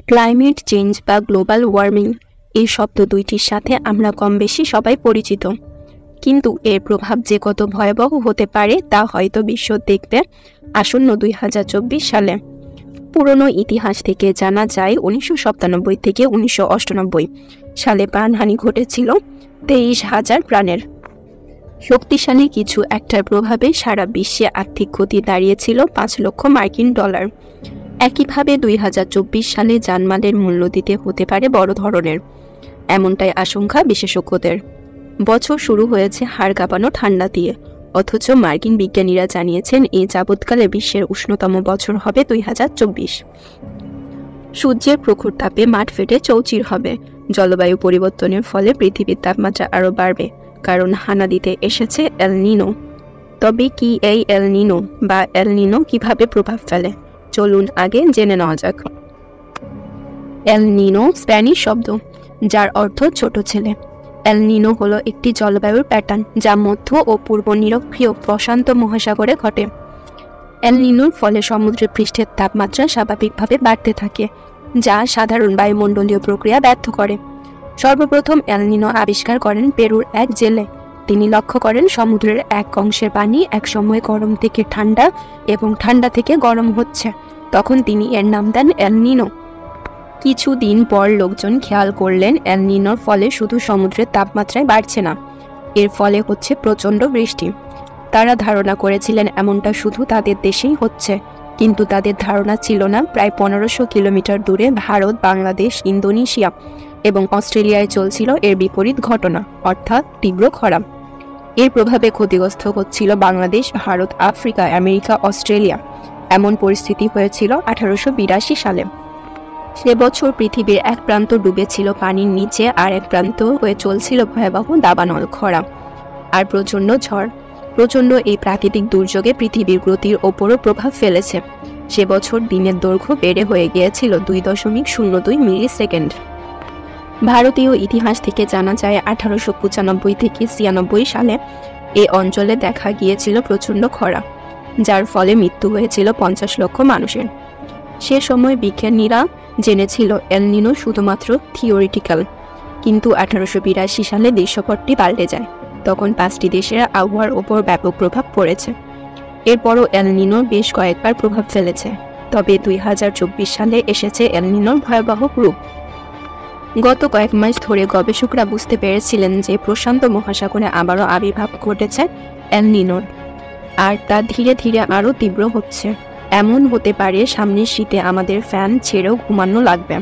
Climate change বা global warming এই শব্দ দুইটির সাথে আমরা কম বেশি সবাই পরিচিত, কিন্তু এর প্রভাব যে কত ভয়াবহ হতে পারে তা হয়তো বিশ্ব দেখবে আসন্ন 2024 সালে। পুরনো ইতিহাস থেকে জানা যায় 1997 থেকে 1998 সালে প্রাণহানি ঘটেছিল 23,000 প্রাণের। শক্তিশালী কিছু একটার প্রভাবে সারা বিশ্বে আর্থিক ক্ষতি দাঁড়িয়েছিল 5 লক্ষ মার্কিন ডলার। একইভাবে 2024 সালে জানমালের মূল্য দিতে হতে পারে বড় ধরনের, এমনটাই আশঙ্কা বিশেষজ্ঞদের। বছর শুরু হয়েছে হাড় কাঁপানো ঠান্ডা দিয়ে, অথচ মার্কিন বিজ্ঞানীরা জানিয়েছেন এই যাবৎকালে বিশ্বের উষ্ণতম বছর হবে 2024। সূর্যের প্রখর তাপে মাঠ ফেটে চৌচির হবে। জলবায়ু পরিবর্তনের ফলে পৃথিবীর তাপমাত্রা আরও বাড়বে, কারণ হানা দিতে এসেছে এল নিনো। তবে কি এই এল নিনো বা এল নিনো কিভাবে প্রভাব ফেলে, চলুন আগে জেনে নেওয়া যাক। এল নিনো স্প্যানিশ শব্দ যার অর্থ ছোট ছেলে। এল নিনো হলো একটি জলবায়ুর প্যাটার্ন যা মধ্য ও পূর্ব নিরক্ষীয় প্রশান্ত মহাসাগরে ঘটে। এল নিনোর ফলে সমুদ্রের পৃষ্ঠের তাপমাত্রা স্বাভাবিকভাবে বাড়তে থাকে, যা সাধারণ বায়ুমণ্ডলীয় প্রক্রিয়া ব্যর্থ করে। সর্বপ্রথম এল নিনো আবিষ্কার করেন পেরুর এক জেলে। তিনি লক্ষ্য করেন সমুদ্রের এক অংশের পানি একসময় গরম থেকে ঠান্ডা এবং ঠান্ডা থেকে গরম হচ্ছে। তখন তিনি এর নাম দেন এল নিনো। কিছুদিন পর লোকজন খেয়াল করলেন এল নিনোর ফলে শুধু সমুদ্রের তাপমাত্রায় বাড়ছে না, এর ফলে হচ্ছে প্রচণ্ড বৃষ্টি। তারা ধারণা করেছিলেন এমনটা শুধু তাদের দেশেই হচ্ছে, কিন্তু তাদের ধারণা ছিল না প্রায় 1500 কিলোমিটার দূরে ভারত, বাংলাদেশ, ইন্দোনেশিয়া এবং অস্ট্রেলিয়ায় চলছিল এর বিপরীত ঘটনা, অর্থাৎ তীব্র খরা। এর প্রভাবে ক্ষতিগ্রস্ত হচ্ছিল Bangladesh, Bharat, Africa, America, Australia. এমন পরিস্থিতি হয়েছিল 1882 সালে। সে বছর পৃথিবীর এক প্রান্ত ডুবেছিল পানির নিচে, আর এক প্রান্ত হয়ে চলছিল ভয়াবহ দাবানল, খরা আর প্রচণ্ড ঝড়। প্রচণ্ড এই প্রাকৃতিক দুর্যোগে পৃথিবীর গতির ওপরও প্রভাব ফেলেছে। সে বছর দিনের দৈর্ঘ্য বেড়ে হয়ে গিয়েছিল 2.02 মিলি সেকেন্ড। ভারতীয় ইতিহাস থেকে জানা যায় 1895 থেকে 96 সালে এই অঞ্চলে দেখা গিয়েছিল প্রচণ্ড খরা, যার ফলে মৃত্যু হয়েছিল 50 লক্ষ মানুষের। সে সময় বিজ্ঞানীরা জেনেছিল এল নিনো শুধুমাত্র থিওরিটিক্যাল, কিন্তু 1882 সালে দৃশ্যপটটি পাল্টে যায়। তখন 5টি দেশের আবহাওয়ার ওপর ব্যাপক প্রভাব পড়েছে। এরপরও এল নিনোর বেশ কয়েকবার প্রভাব ফেলেছে, তবে 2024 সালে এসেছে এল নিনোর ভয়াবহ রূপ। গত কয়েক মাস ধরে গবেষকরা বুঝতে পেরেছিলেন যে প্রশান্ত মহাসাগরে আবারও আবির্ভাব ঘটেছে এল নিনোর, আর তা ধীরে ধীরে আরও তীব্র হচ্ছে। এমন হতে পারে সামনের শীতে আমাদের ফ্যান ছেড়েও ঘুমানো লাগবে।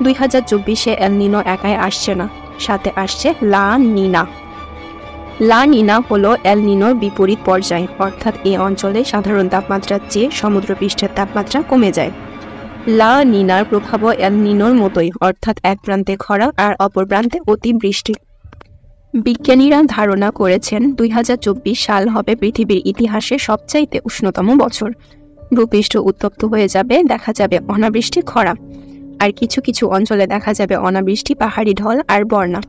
2024-এ এল নিনো একাই আসছে না, সাথে আসছে লা নিনা। লা নিনা হলো এল নিনোর বিপরীত পর্যায়, অর্থাৎ এই অঞ্চলে সাধারণ তাপমাত্রার চেয়ে সমুদ্রপৃষ্ঠের তাপমাত্রা কমে যায়। লা নিনার প্রভাবও এল নিনোর মতোই, অর্থাৎ এক প্রান্তে খরা আর অপর প্রান্তে অতিবৃষ্টি। বিজ্ঞানীরা ধারণা করেছেন 2024 সাল হবে পৃথিবীর ইতিহাসে সবচাইতে উষ্ণতম বছর। ভূপৃষ্ঠ উত্তপ্ত হয়ে যাবে, দেখা যাবে অনাবৃষ্টি, খরা, আর কিছু কিছু অঞ্চলে দেখা যাবে অনাবৃষ্টি, পাহাড়ি ঢল আর বন্যা।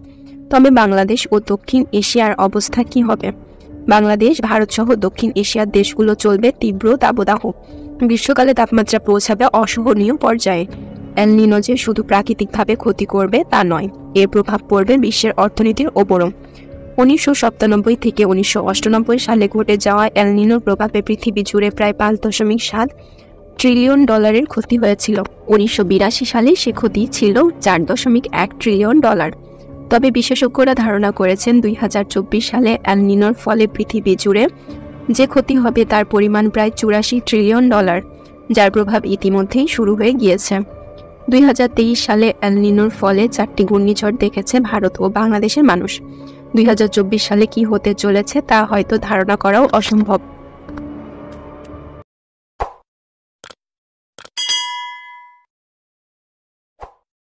তবে বাংলাদেশ ও দক্ষিণ এশিয়ার অবস্থা কি হবে? বাংলাদেশ, ভারত সহ দক্ষিণ এশিয়ার দেশগুলো চলবে তীব্র দাবদাহ। গ্রীষ্মকালে তাপমাত্রা পৌঁছাবে অসহনীয় পর্যায়ে। এল নিনো যে শুধু প্রাকৃতিকভাবে ক্ষতি করবে তা নয়, এর প্রভাব পড়বে বিশ্বের অর্থনীতির ওপরও। 1997 থেকে 1998 সালে ঘটে যাওয়া এল নিনোর প্রভাবে পৃথিবী জুড়ে প্রায় 5.7 ট্রিলিয়ন ডলারের ক্ষতি হয়েছিল। 1982 সালে সে ক্ষতি ছিল 4.1 ট্রিলিয়ন ডলার। তবে বিশেষজ্ঞরা ধারণা করেছেন 2024 সালে এল নিনোর ফলে পৃথিবী জুড়ে যে ক্ষতি হবে তার পরিমাণ প্রায় 84 ট্রিলিয়ন ডলার, যার প্রভাব ইতিমধ্যেই শুরু হয়ে গিয়েছে। 2023 সালে এল নিনোর ফলে 4টি ঘূর্ণিঝড় দেখেছে ভারত ও বাংলাদেশের মানুষ। 2024 সালে কি হতে চলেছে তা হয়তো ধারণা করাও অসম্ভব।